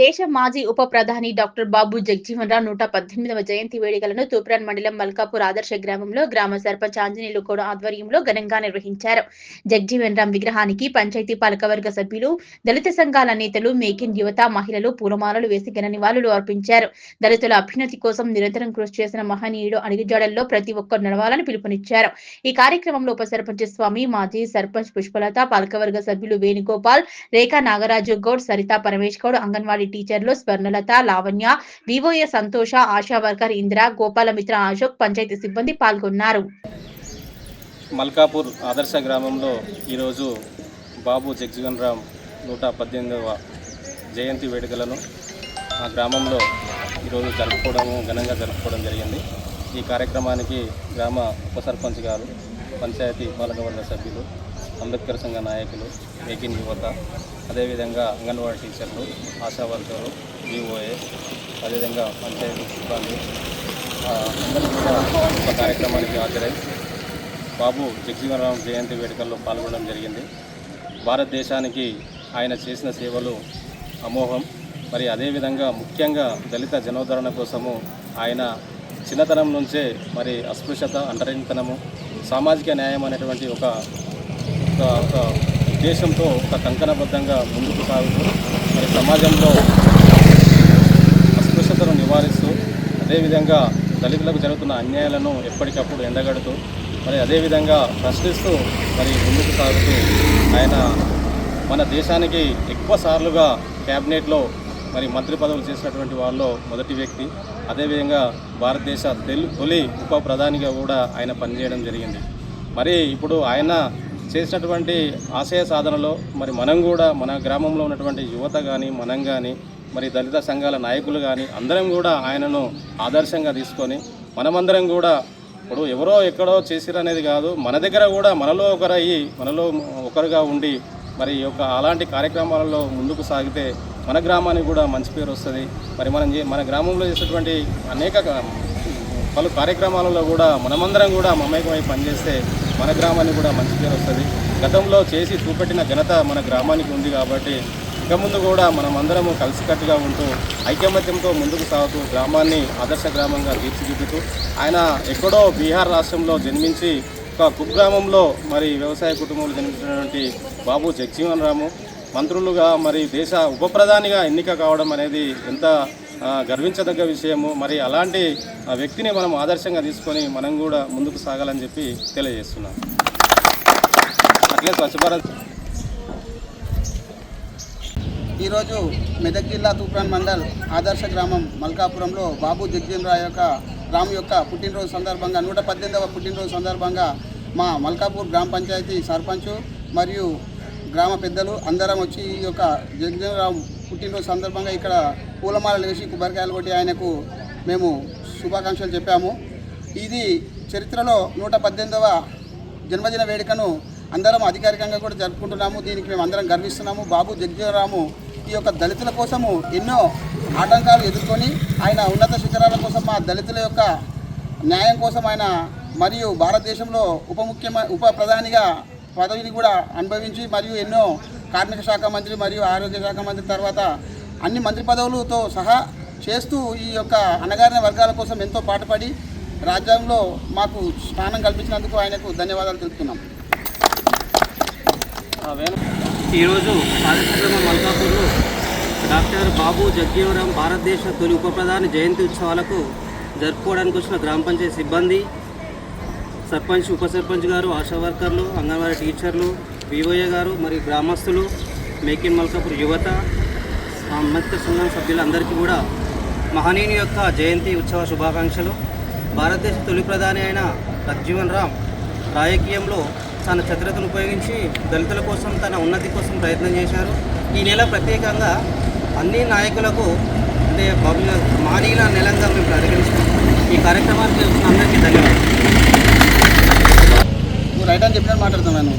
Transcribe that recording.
దేశ మాజీ ఉప ప్రధాని డాక్టర్ బాబు జగజీవన్ రామ్ 118వ జయంతి వేడుకలను తూప్రాన్ మండలం మల్కాపూర్ ఆదర్శ గ్రామంలో గ్రామ సర్పంచ్ ఆంజనేయులు గౌడ ఆధ్వర్యంలో ఘనంగా నిర్వహించారు. జగజీవన్ రామ్ విగ్రహానికి పంచాయతీ పాలకవర్గ సభ్యులు, దళిత సంఘాల నేతలు, మేక్ ఇన్ యువత మహిళలు పూలమాలలు వేసి ఘన నివాళులు అర్పించారు. దళితుల అభ్యున్నతి కోసం నిరంతరం కృషి చేసిన మహనీయుడు అడుగుజాడల్లో ప్రతి ఒక్కరు నడవాలని పిలుపునిచ్చారు. ఈ కార్యక్రమంలో ఉప సర్పంచ్ స్వామి, మాజీ సర్పంచ్ పుష్పలత, పాలకవర్గ సభ్యులు వేణుగోపాల్, రేఖా నాగరాజు గౌడ్, సరితా పరమేష్ గౌడ్, అంగన్వాడీ టీచర్లు స్వర్ణలత, లావణ్య, వివోఏ సంతోష, ఆశా వర్కర్ ఇంద్ర, గోపాలమిత్ర అశోక్, పంచాయతీ సిబ్బంది పాల్గొన్నారు. మల్కాపూర్ ఆదర్శ గ్రామంలో ఈరోజు బాబు జగజీవన్ రామ్ 118వ జయంతి వేడుకలను ఆ గ్రామంలో ఈరోజు ఘనంగా జరుపుకోవడం జరిగింది. ఈ కార్యక్రమానికి గ్రామ ఉప సర్పంచ్ గారు, పంచాయతీ పాలకవర్గ సభ్యులు, అంబేద్కర్ సంఘ నాయకులు, మేక్ ఇన్ యువత, అదేవిధంగా అంగన్వాడీ టీచర్లు, ఆశా వర్కర్లు, వివోఏ, అదేవిధంగా పంచాయతీ సిబ్బంది అందరూ కూడా ఒక కార్యక్రమానికి హాజరై బాబు జగజీవన్ రామ్ జయంతి వేడుకల్లో పాల్గొనడం జరిగింది. భారతదేశానికి ఆయన చేసిన సేవలు అమోఘం. మరి అదేవిధంగా ముఖ్యంగా దళిత జనోద్ధరణ కోసము ఆయన చిన్నతనం నుంచే మరి అస్పృశ్యత, అంటరానితనము, సామాజిక న్యాయం అనేటువంటి ఒక ఉద్దేశంతో ఒక కంకణబద్ధంగా ముందుకు సాగుతూ మరి సమాజంలో అస్పృశ్యతను నివారిస్తూ అదేవిధంగా దళితులకు జరుగుతున్న అన్యాయాలను ఎప్పటికప్పుడు ఎండగడుతూ మరి అదేవిధంగా ప్రశ్నిస్తూ మరి ముందుకు సాగుతూ ఆయన మన దేశానికి ఎక్కువ సార్లుగా క్యాబినెట్లో మరి మంత్రి పదవులు చేసినటువంటి వాళ్ళలో మొదటి వ్యక్తి. అదేవిధంగా భారతదేశ తొలి ఉప ప్రధానిగా కూడా ఆయన పనిచేయడం జరిగింది. మరి ఇప్పుడు ఆయన చేసినటువంటి ఆశయ సాధనలో మరి మనం కూడా మన గ్రామంలో ఉన్నటువంటి యువత కానీ మనం కానీ మరి దళిత సంఘాల నాయకులు కానీ అందరం కూడా ఆయనను ఆదర్శంగా తీసుకొని మనమందరం కూడా ఇప్పుడు ఎవరో ఎక్కడో చేసిరనేది కాదు, మన దగ్గర కూడా మనలో ఒకరుగా ఉండి మరి అలాంటి కార్యక్రమాలలో ముందుకు సాగితే మన గ్రామానికి కూడా మంచి పేరు వస్తుంది. మరి మన గ్రామంలో చేసేటువంటి అనేక పలు కార్యక్రమాలలో కూడా మనమందరం కూడా మమేకమై పనిచేస్తే మన గ్రామానికి కూడా మంచి పేరు వస్తుంది. గతంలో చేసి చూపెట్టిన ఘనత మన గ్రామానికి ఉంది కాబట్టి ఇక ముందు కూడా మనమందరము కలిసికట్టుగా ఉంటూ ఐకమత్యంతో ముందుకు సాగుతూ గ్రామాన్ని ఆదర్శ గ్రామంగా తీర్చిదిద్దుతూ ఆయన ఎక్కడో బీహార్ రాష్ట్రంలో జన్మించి ఒక కుగ్రామంలో మరి వ్యవసాయ కుటుంబంలో జన్మించినటువంటి బాబు జగజీవన్ రామ్ మంత్రులుగా మరి దేశ ఉప ప్రధానిగా ఎన్నిక కావడం అనేది ఎంత గర్వించదగ్గ విషయము. మరి అలాంటి వ్యక్తిని మనం ఆదర్శంగా తీసుకొని మనం కూడా ముందుకు సాగాలని చెప్పి తెలియజేస్తున్నాం. అట్లే స్వచ్ఛ భారత్ ఈరోజు మెదక్ జిల్లా తూప్రాన్ మండల్ ఆదర్శ గ్రామం మల్కాపురంలో బాబు జగజీవన్ రామ్ యొక్క పుట్టినరోజు సందర్భంగా 118వ పుట్టినరోజు సందర్భంగా మా మల్కాపూర్ గ్రామ పంచాయతీ సర్పంచ్ మరియు గ్రామ పెద్దలు అందరం వచ్చి ఈ యొక్క జగజీవన్ రామ్ పుట్టినరోజు సందర్భంగా ఇక్కడ పూలమాలలు వేసి కొబ్బరికాయలు కొట్టి ఆయనకు మేము శుభాకాంక్షలు చెప్పాము. ఇది చరిత్రలో 118వ జన్మదిన వేడుకను అందరం అధికారికంగా కూడా జరుపుకుంటున్నాము. దీనికి మేము అందరం గర్విస్తున్నాము. బాబు జగజీవన్ రామ్ ఈ యొక్క దళితుల కోసము ఎన్నో ఆటంకాలు ఎదుర్కొని ఆయన ఉన్నత శిఖరాల కోసం మా దళితుల యొక్క న్యాయం కోసం ఆయన మరియు భారతదేశంలో ఉప ప్రధానిగా పదవిని కూడా అనుభవించి మరియు ఎన్నో కార్మిక శాఖ మంత్రి మరియు ఆరోగ్య శాఖ మంత్రి తర్వాత అన్ని మంత్రి పదవులతో సహా చేస్తూ ఈ యొక్క అణగారిన వర్గాల కోసం ఎంతో పాటుపడి రాజ్యాంగంలో మాకు స్థానం కల్పించినందుకు ఆయనకు ధన్యవాదాలు తెలుపుతున్నాం. ఈరోజు మల్కాపూర్లో డాక్టర్ బాబు జగజీవన్ రామ్ భారతదేశ తొలి ఉప ప్రధాని జయంతి ఉత్సవాలకు జరుపుకోవడానికి వచ్చిన గ్రామ పంచాయతీ సిబ్బంది, సర్పంచ్, ఉప సర్పంచ్ గారు, ఆశా వర్కర్లు, అంగన్వాడీ టీచర్లు, వివోఏ గారు మరియు గ్రామస్తులు, మేక్ ఇన్ మల్కాపూర్ యువత, అంబేద్కర్ సంఘం సభ్యులందరికీ కూడా మహనీయుని యొక్క జయంతి ఉత్సవ శుభాకాంక్షలు. భారతదేశ తొలి ప్రధాని అయిన జగజీవన్ రామ్ రాజకీయంలో తన చతురతను ఉపయోగించి దళితుల కోసం, తన ఉన్నతి కోసం ప్రయత్నం చేశారు. ఈ నెల ప్రత్యేకంగా అన్ని నాయకులకు అంటే మహనీయుల నెలంగా మేము పరిగణిస్తాం. ఈ కార్యక్రమానికి వచ్చిన అందరికీ ధన్యవాదాలు. రైట్ అని చెప్పినట్టు మాట్లాడుతున్నాను.